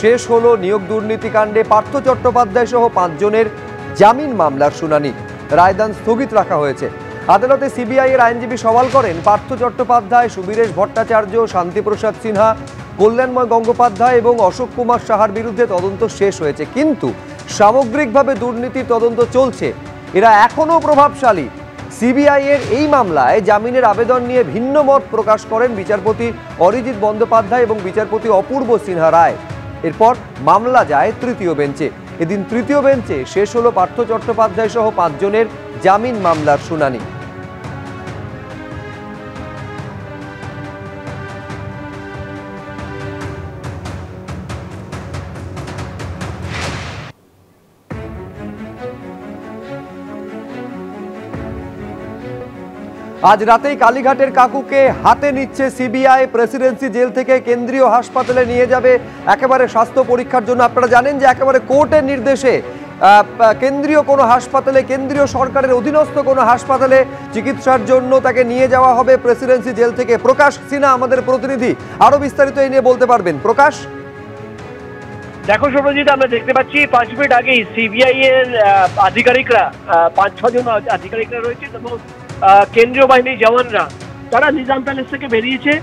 শেষ হলো নিয়োগ দুর্নীতিকাণ্ডে পার্থ চট্টোপাধ্যায় সহ 5 জনের জামিন মামলার শুনানি। রায়দান স্থগিত রাখা হয়েছে। আদালতে সিবিআই এর আইনজীবী সওয়াল করেন, পার্থ চট্টোপাধ্যায়, সুবীরেশ ভট্টাচার্য, শান্তিপ্রসাদ সিনহা, কল্যাণময় গঙ্গোপাধ্যায় এবং অশোক কুমার সাহার বিরুদ্ধে তদন্ত শেষ হয়েছে, কিন্তু সামগ্রিকভাবে দুর্নীতির তদন্ত চলছে। এরা এখনও প্রভাবশালী। সিবিআই এর এই মামলায় জামিনের আবেদন নিয়ে ভিন্ন মত প্রকাশ করেন বিচারপতি অরিজিৎ বন্দ্যোপাধ্যায় এবং বিচারপতি অপূর্ব সিনহা রায়। এরপর মামলা যায় তৃতীয় বেঞ্চে। এদিন তৃতীয় বেঞ্চে শেষ হলো পার্থ চট্টোপাধ্যায় সহ 5 জনের জামিন মামলার শুনানি। আজ রাতেই কালীঘাটের কাকুকে হাতে নিচ্ছে সিবিআই। প্রেসিডেন্সি জেল থেকে কেন্দ্রীয় হাসপাতালে নিয়ে যাবে একেবারে স্বাস্থ্য পরীক্ষার জন্য। আপনারা জানেন যে একেবারে কোর্টের নির্দেশে কেন্দ্রীয় কোনো হাসপাতালে, কেন্দ্রীয় সরকারের অধীনস্থ কোনো হাসপাতালে চিকিৎসার জন্য তাকে নিয়ে যাওয়া হবে প্রেসিডেন্সি জেল থেকে। প্রকাশ সিনহা আমাদের প্রতিনিধি আরো বিস্তারিত এই নিয়ে বলতে পারবেন। প্রকাশ, দেখো সৌরজিৎ, আমরা দেখতে পাচ্ছি 5 মিনিট আগেই সিবিআই এর আধিকারিকরা 5-6 জন আধিকারিকরা রয়েছেন এবং কেন্দ্রীয় বাহিনীর জওয়ানরা তারা নিজাম প্যালেস থেকে বেরিয়েছে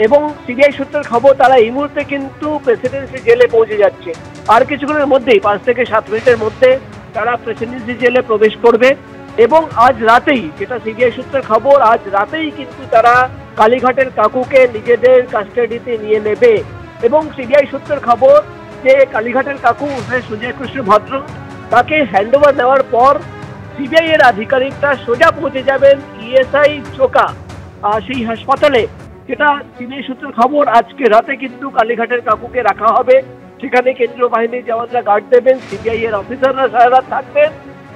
এবং সিবিআই সূত্রের খবর তারা এই মুহূর্তে কিন্তু প্রেসিডেন্সি জেলে পৌঁছে যাচ্ছে। আর কিছুক্ষণের মধ্যেই 5 থেকে 7 মিনিটের মধ্যে তারা প্রেসিডেন্সি জেলে প্রবেশ করবে এবং আজ রাতেই, যেটা সিবিআই সূত্রের খবর, আজ রাতেই কিন্তু তারা কালীঘাটের কাকুকে নিজেদের কাস্টাডিতে নিয়ে নেবে। এবং সিবিআই সূত্রের খবর যে কালীঘাটের কাকু সুজয় কৃষ্ণ ভদ্র, তাকে হ্যান্ডওভার নেওয়ার পর সিবিআই এর আধিকারিকরা সোজা পৌঁছে যাবেন ইএসআই চোকা সেই হাসপাতালে, যেটা সিবিআই সূত্রের খবর। আজকে রাতে কিন্তু কালীঘাটের কাকুকে রাখা হবে সেখানে। কেন্দ্রীয় বাহিনীর জওয়ানরা গার্ড দেবেন, সিবিআই এর অফিসাররা সারা রাত থাকবেন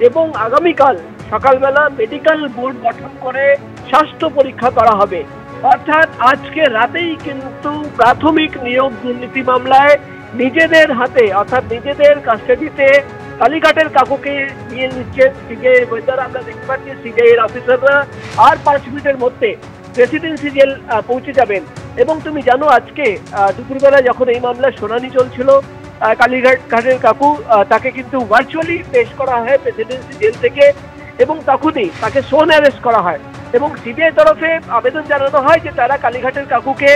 এবং আগামীকাল সকালবেলা মেডিকেল বোর্ড গঠন করে স্বাস্থ্য পরীক্ষা করা হবে। অর্থাৎ আজকে রাতেই কিন্তু প্রাথমিক নিয়োগ দুর্নীতি মামলায় নিজেদের হাতে, অর্থাৎ নিজেদের কাস্টাডিতে কালীঘাটের কাকুকে নিয়ে নিচ্ছেন সিবিআই এর গোয়েন্দারা। আমরা দেখতে পাচ্ছি সিবিআই এর অফিসাররা আর 5 মিনিটের মধ্যে প্রেসিডেন্সি জেল পৌঁছে যাবেন। এবং তুমি জানো, আজকে দুপুরবেলা যখন এই মামলার শুনানি চলছিল, কালীঘাটের কাকু তাকে কিন্তু ভার্চুয়ালি পেশ করা হয় প্রেসিডেন্সি জেল থেকে এবং তখনই তাকে সোন অ্যারেস্ট করা হয় এবং সিবিআই তরফে আবেদন জানানো হয় যে তারা কালীঘাটের কাকুকে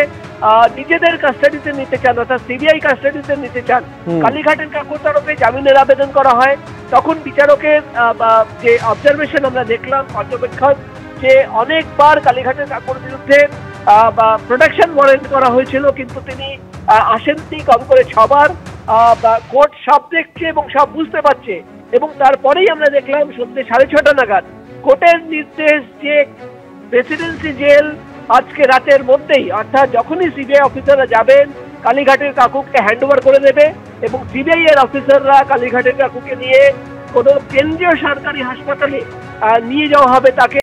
নিজেদের কাস্টাডিতে নিতে চান, অর্থাৎ সিবিআই কাস্টাডিতে নিতে চান। কালীঘাটের কাকুর তরফে জামিনের আবেদন করা হয়। তখন বিচারকের যে অবজারভেশন আমরা দেখলাম, পর্যবেক্ষণ, যে অনেকবার কালীঘাটের কাকুর বিরুদ্ধে প্রোটেকশন ওয়ারেন্ট করা হয়েছিল কিন্তু তিনি আসেননি, কম করে 6 বার। কোর্ট সব দেখছে এবং সব বুঝতে পারছে এবং তারপরেই আমরা দেখলাম সন্ধ্যে 6:30 নাগাদ কোর্টের নির্দেশ যে প্রেসিডেন্সি জেল আজকে রাতের মধ্যেই, অর্থাৎ যখনই সিবিআই অফিসাররা যাবেন কালীঘাটের কাকুকে হ্যান্ডওভার করে দেবে এবং সিবিআই এর অফিসাররা কালীঘাটের কাকুকে নিয়ে কোনো কেন্দ্রীয় সরকারি হাসপাতালে নিয়ে যাওয়া হবে তাকে।